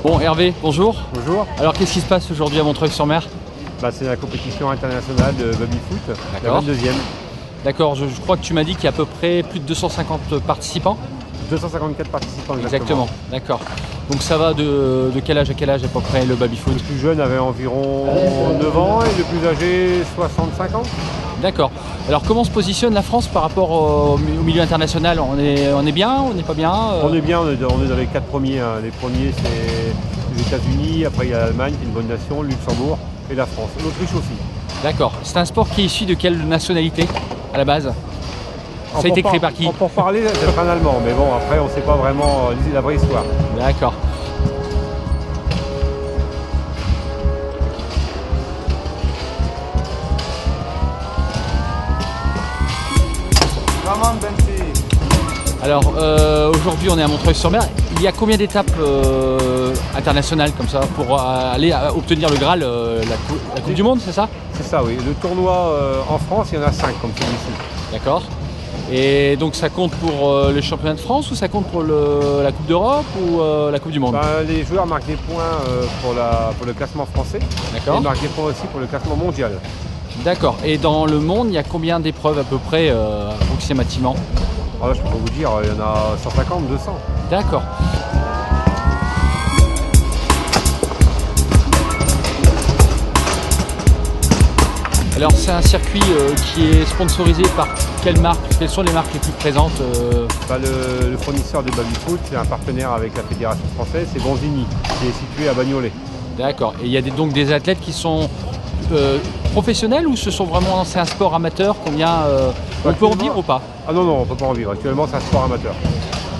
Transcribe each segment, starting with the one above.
Bon, Hervé, bonjour. Bonjour. Alors, qu'est-ce qui se passe aujourd'hui à Montreuil-sur-Mer? C'est la compétition internationale de baby-foot, la 22e. D'accord, je crois que tu m'as dit qu'il y a à peu près plus de 250 participants. 254 participants exactement. D'accord. Donc ça va de quel âge à quel âge à peu près le baby-foot? Le plus jeune avait environ 9 ans et le plus âgé 65 ans. D'accord. Alors comment se positionne la France par rapport au milieu international? On est bien? On n'est pas bien? On est bien, on est dans les 4 premiers. Hein. Les premiers c'est les États-Unis, après il y a l'Allemagne qui est une bonne nation, le Luxembourg et la France. L'Autriche aussi. D'accord. C'est un sport qui est issu de quelle nationalité à la base? Ça a été créé par qui? Pour parler, c'est un Allemand, mais bon, après on ne sait pas vraiment la vraie histoire. D'accord. Alors aujourd'hui on est à Montreuil-sur-Mer. Il y a combien d'étapes internationales comme ça pour aller obtenir le Graal, la Coupe du Monde, c'est ça? C'est ça, oui. Le tournoi en France, il y en a 5 comme celui-ci. D'accord. Et donc ça compte pour les championnats de France ou ça compte pour la Coupe d'Europe ou la Coupe du Monde? Les joueurs marquent des points pour le classement français. D'accord. Et ils marquent des points aussi pour le classement mondial. D'accord. Et dans le monde, il y a combien d'épreuves à peu près approximativement? Alors là, je peux pas vous dire, il y en a 150, 200. D'accord. Alors c'est un circuit qui est sponsorisé par quelle marque? Quelles sont les marques les plus présentes? Le fournisseur de baby-foot, c'est un partenaire avec la Fédération française, c'est Bonzini, qui est situé à Bagnolet. D'accord. Et il y a donc des athlètes qui sont professionnels ou c'est un sport amateur? On peut en vivre ou pas? Ah non, on ne peut pas en vivre. Actuellement, c'est un sport amateur.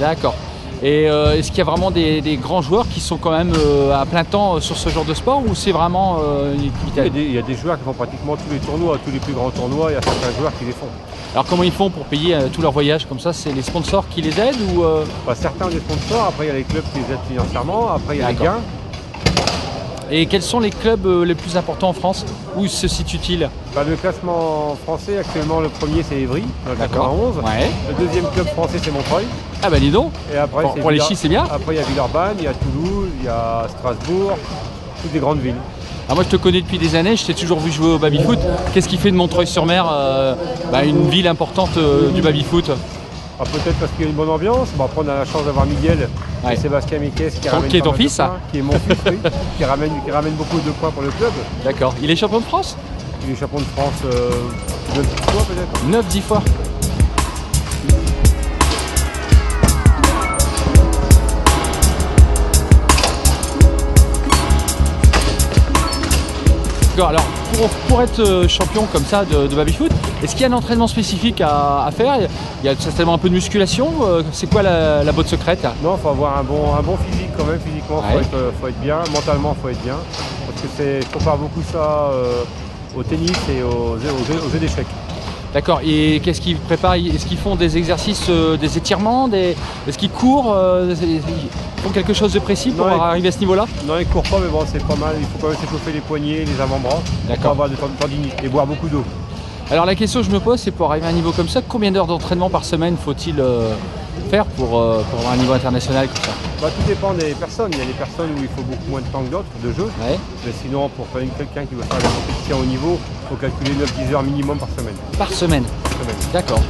D'accord. Et est-ce qu'il y a vraiment des grands joueurs qui sont quand même à plein temps sur ce genre de sport ou c'est vraiment une activité? Il y a des joueurs qui font pratiquement tous les tournois, tous les plus grands tournois, il y a certains joueurs qui les font. Alors comment ils font pour payer tous leurs voyages comme ça? C'est les sponsors qui les aident ou Certains ont des sponsors, après il y a les clubs qui les aident financièrement, après il y a les gains. Et quels sont les clubs les plus importants en France? Où se situe-t-il? Le classement français, actuellement le premier c'est Évry, dans le 91. Ouais. Le deuxième club français c'est Montreuil. Ah bah dis donc. Et après, pour les Chis c'est bien. Après il y a Villeurbanne, il y a Toulouse, il y a Strasbourg, toutes des grandes villes. Alors moi je te connais depuis des années, je t'ai toujours vu jouer au baby-foot. Qu'est-ce qui fait de Montreuil-sur-Mer une ville importante du baby-foot? Peut-être parce qu'il y a une bonne ambiance. Après on a la chance d'avoir Miguel et Sébastien Miquès qui est ton fils, qui est mon fils, oui, qui ramène beaucoup de points pour le club. D'accord. Il est champion de France? Il est champion de France 9-10 fois peut-être. 9-10 fois. Alors pour être champion comme ça de baby-foot, est-ce qu'il y a un entraînement spécifique à faire? Il y a certainement un peu de musculation. C'est quoi la botte secrète? Non, il faut avoir un bon physique quand même. Physiquement, faut être bien. Mentalement, il faut être bien. Parce qu'il faut faire beaucoup ça au tennis et aux jeux d'échecs. D'accord. Et qu'est-ce qu'ils préparent? Est-ce qu'ils font des exercices, des étirements? Est-ce qu'ils courent? Ils font quelque chose de précis pour arriver à ce niveau-là? Non, ils ne courent pas, mais bon, c'est pas mal. Il faut quand même s'échauffer les poignets, les avant-bras. Pour avoir de tendinite et boire beaucoup d'eau. Alors la question que je me pose, c'est pour arriver à un niveau comme ça, combien d'heures d'entraînement par semaine faut-il faire pour avoir un niveau international comme ça? Tout dépend des personnes. Il y a des personnes où il faut beaucoup moins de temps que d'autres de jeu. Ouais. Mais sinon, pour quelqu'un qui veut faire la compétition au niveau, il faut calculer 9-10 heures minimum par semaine. Par semaine? D'accord.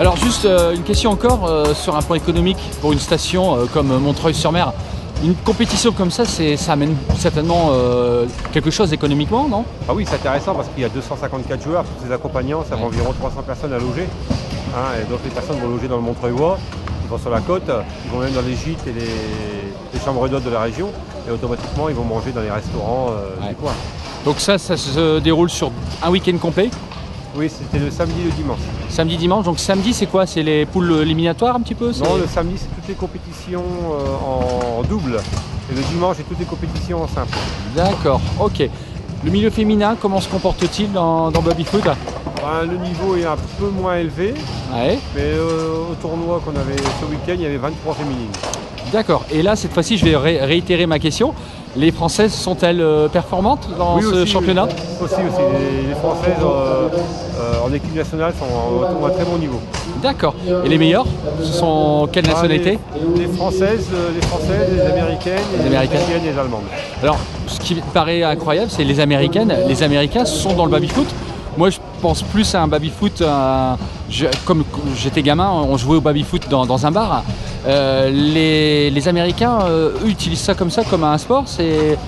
Alors juste une question encore sur un point économique pour une station comme Montreuil-sur-Mer. Une compétition comme ça, ça amène certainement quelque chose économiquement, non? Ah oui, c'est intéressant parce qu'il y a 254 joueurs, tous ces accompagnants, ça fait environ 300 personnes à loger. Et donc les personnes vont loger dans le Montreuil-Ouest, ils vont sur la côte, ils vont même dans les gîtes et les chambres d'hôtes de la région et automatiquement ils vont manger dans les restaurants du coin. Donc ça se déroule sur un week-end complet? Oui, c'était le samedi et le dimanche. Samedi, dimanche. Donc samedi, c'est quoi? C'est les poules éliminatoires un petit peu? Non, le samedi, c'est toutes les compétitions en double. Et le dimanche, c'est toutes les compétitions en simple. D'accord, ok. Le milieu féminin, comment se comporte-t-il dans baby-foot? Le niveau est un peu moins élevé, Ouais. mais au tournoi qu'on avait ce week-end, il y avait 23 féminines. D'accord. Et là, cette fois-ci, je vais réitérer ma question. Les Françaises sont-elles performantes dans ce championnat? Aussi. Les Françaises en équipe nationale sont à un très bon niveau. D'accord. Et les meilleures, ce sont quelle nationalité? Les Françaises, les Américaines, les Italiennes et les Allemandes. Alors, ce qui me paraît incroyable, c'est les Américaines. Les Américains sont dans le baby-foot. Moi, je pense plus à un baby-foot. Comme j'étais gamin, on jouait au baby-foot dans un bar. Les Américains, eux, utilisent ça comme un sport. C'est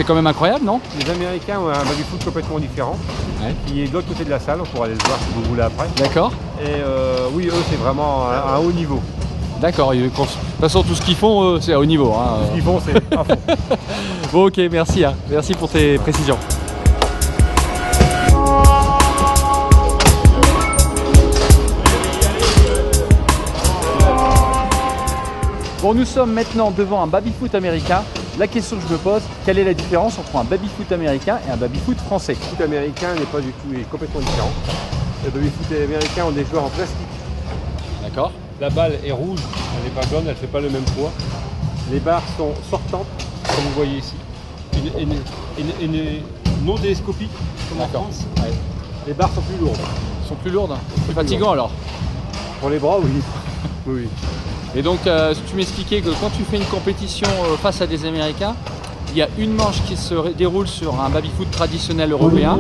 quand même incroyable, non? Les Américains ont un baby-foot complètement différent, Ouais. qui est de l'autre côté de la salle. On pourra aller le voir si vous voulez après. D'accord. Et oui, eux, c'est vraiment un haut niveau. D'accord. De toute façon, tout ce qu'ils font, c'est à haut niveau. Hein. Ce qu'ils font, c'est à fond. Bon, ok, merci. Hein. Merci pour tes précisions. Bon, nous sommes maintenant devant un baby-foot américain. La question que je me pose, quelle est la différence entre un baby-foot américain et un baby-foot français? Le foot américain n'est pas du tout, est complètement différent. Les baby-foot américains ont des joueurs en plastique. D'accord. La balle est rouge, elle n'est pas jaune, elle ne fait pas le même poids. Les barres sont sortantes, comme vous voyez ici. Non télescopiques, comme en France. Ouais. Les barres sont plus lourdes. Ils sont plus lourdes. C'est fatigant alors. Pour les bras, oui. Oui. Et donc, tu m'expliquais que quand tu fais une compétition face à des Américains, il y a une manche qui se déroule sur un baby-foot traditionnel européen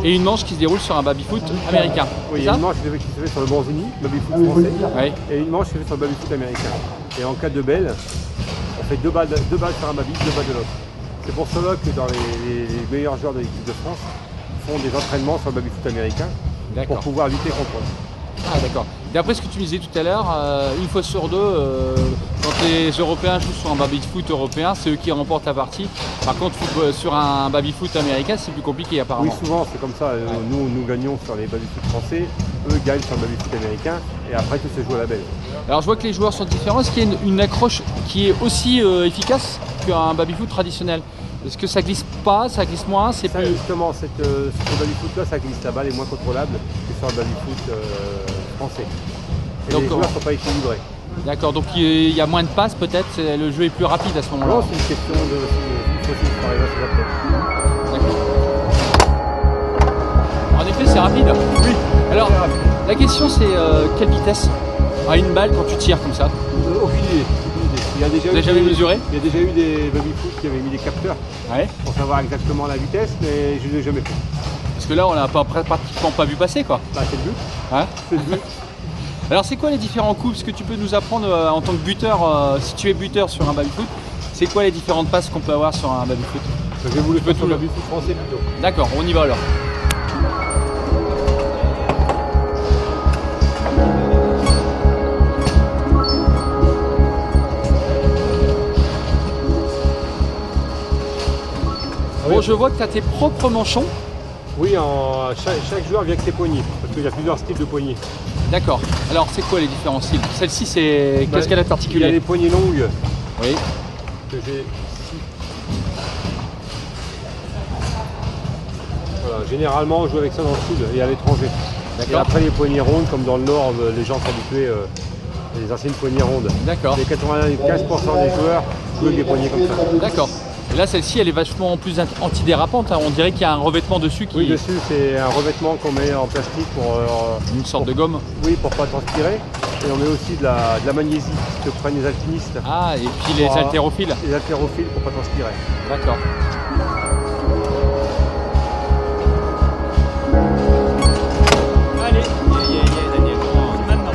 et une manche qui se déroule sur un baby-foot américain. Oui, il y a une manche qui se fait sur le Bonzini, baby-foot français, Ouais. et une manche qui se fait sur le baby-foot américain. Et en cas de belle, on fait deux balles sur un baby, 2 balles de l'autre. C'est pour cela que dans les meilleurs joueurs de l'équipe de France font des entraînements sur le baby-foot américain pour pouvoir lutter contre eux. Ah d'accord. D'après ce que tu me disais tout à l'heure, une fois sur deux, quand les Européens jouent sur un baby-foot européen, c'est eux qui remportent la partie. Par contre, sur un baby-foot américain, c'est plus compliqué apparemment. Oui, souvent c'est comme ça. Nous gagnons sur les baby-foot français, eux gagnent sur le baby-foot américain, et après tout se joue à la belle. Alors je vois que les joueurs sont différents. Est-ce qu'il y a une accroche qui est aussi efficace qu'un baby-foot traditionnel? Est-ce que ça glisse pas, ça glisse moins, c'est plus... Justement, sur le baby-foot là, ça glisse, la balle est moins contrôlable que sur le baby-foot français. Et Donc, les joueurs ne sont pas équilibrés. D'accord, donc il y a moins de passes peut-être, le jeu est plus rapide à ce moment-là. Non, c'est une question de par exemple, En effet, c'est rapide. oui. Alors, la question c'est quelle vitesse à une balle quand tu tires comme ça? Aucune idée. Vous avez jamais mesuré? Il y a déjà eu des baby-foot qui avaient mis des capteurs Ouais. pour savoir exactement la vitesse, mais je ne l'ai jamais fait. Parce que là, on n'a pratiquement pas vu passer quoi. Bah, c'est le but. Hein? C'est le but. Alors, c'est quoi les différents coups? Est-ce que tu peux nous apprendre en tant que buteur, si tu es buteur sur un baby-foot, c'est quoi les différentes passes qu'on peut avoir sur un baby-foot? Je vais vous le faire sur le baby-foot français plutôt. D'accord, on y va alors. Bon, je vois que tu as tes propres manchons. Oui, chaque joueur vient avec ses poignées, parce qu'il y a plusieurs styles de poignées. D'accord. Alors, c'est quoi les différents styles? Celle-ci, c'est... Qu'est-ce qu'elle a de Il y a particulier? les poignées longues Oui. que j'ai ici. Voilà, généralement, on joue avec ça dans le sud et à l'étranger. Et après, les poignées rondes, comme dans le nord, les gens sont habitués les anciennes poignées rondes. D'accord. Et 95% des joueurs jouent avec des poignées comme ça. D'accord. Et là, celle-ci, elle est vachement plus antidérapante. Hein. On dirait qu'il y a un revêtement dessus qui... Oui, dessus, c'est un revêtement qu'on met en plastique pour... Une sorte de gomme. Oui, pour pas transpirer. Et on met aussi de la magnésie que prennent les alpinistes. Ah, et puis les haltérophiles. Les haltérophiles pour pas transpirer. D'accord. Allez, Daniel, maintenant.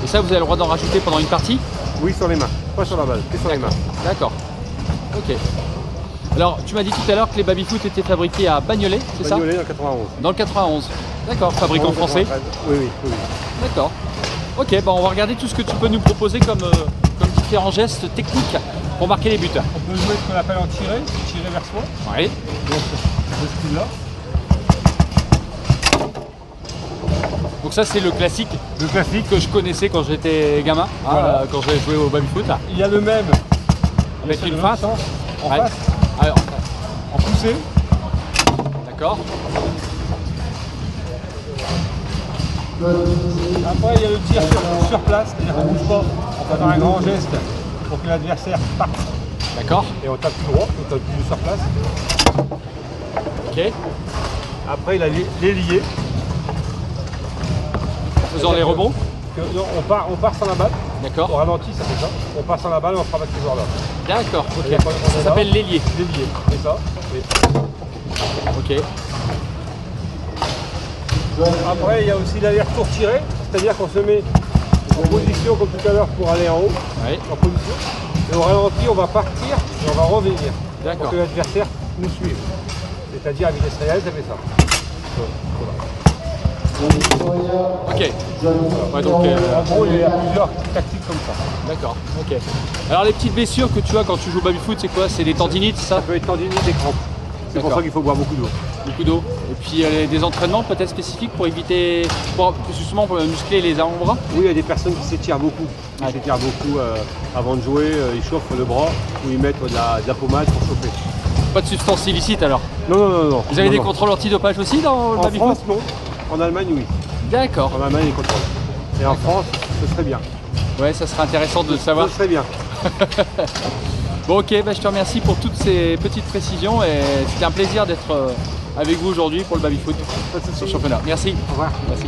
Et ça, vous avez le droit d'en rajouter pendant une partie? Oui, sur les mains, pas sur la balle, que sur les mains. D'accord. Ok. Alors, tu m'as dit tout à l'heure que les baby-foot étaient fabriqués à Bagnolet, c'est ça? Bagnolet dans 91. Dans le 91. D'accord, fabricant français. Oui, oui, oui. D'accord. Ok, bon, on va regarder tout ce que tu peux nous proposer comme différents gestes techniques pour marquer les buts. On peut jouer ce qu'on appelle en tirer vers soi. Oui. Donc, ce style-là. Donc ça, c'est le classique Le classique. que je connaissais quand j'étais gamin, Voilà. quand j'ai joué au baby-foot. Il y a le même. Avec une feinte. En Ouais. face, Alors, en poussée. d'accord. D'accord. Après, il y a le tir sur place, c'est-à-dire qu'on ne bouge pas. On peut faire un grand geste pour que l'adversaire parte. D'accord. Et on tape tout droit, on tape tout sur place. Ok. Après, il a les liés. Faisant les rebonds. On part sans la balle. D'accord. Au ralenti, ça fait ça. On part sans la balle et on frappe avec ce joueur-là. D'accord. Ok. Et après, on Ça est s'appelle là. l'ailier. L'ailier. C'est ça. Ok. Après, il y a aussi l'aller-retour tiré, c'est-à-dire qu'on se met en position comme tout à l'heure pour aller en haut, Oui. en position. Et au ralenti, on va partir et on va revenir pour D'accord. que l'adversaire nous suive. C'est-à-dire à vitesse réelle, ça fait ça. Ok. Ouais, donc, En gros, il y a plusieurs tactiques comme ça. d'accord. Ok. Alors les petites blessures que tu as quand tu joues au baby-foot, c'est quoi? C'est des tendinites, ça? Ça peut être tendinite et crampes. C'est pour D'accord. ça qu'il faut boire beaucoup d'eau. Beaucoup d'eau. Et puis des entraînements peut-être spécifiques pour éviter, justement pour muscler les avant-bras? Oui, il y a des personnes qui s'étirent beaucoup. Ils s'étirent beaucoup avant de jouer, ils chauffent le bras ou ils mettent de la pommade pour chauffer. Pas de substances illicites alors? Non. Vous avez Non, des non. contrôles antidopage aussi dans le En baby-foot? France, non. En Allemagne, oui. D'accord. En Allemagne, les contrôles. Et en France, ce serait bien. Ouais, ça serait intéressant de le savoir. Ce serait bien. Bon ok, bah, je te remercie pour toutes ces petites précisions et c'était un plaisir d'être avec vous aujourd'hui pour le baby-foot sur le championnat. Merci. Au revoir. Merci.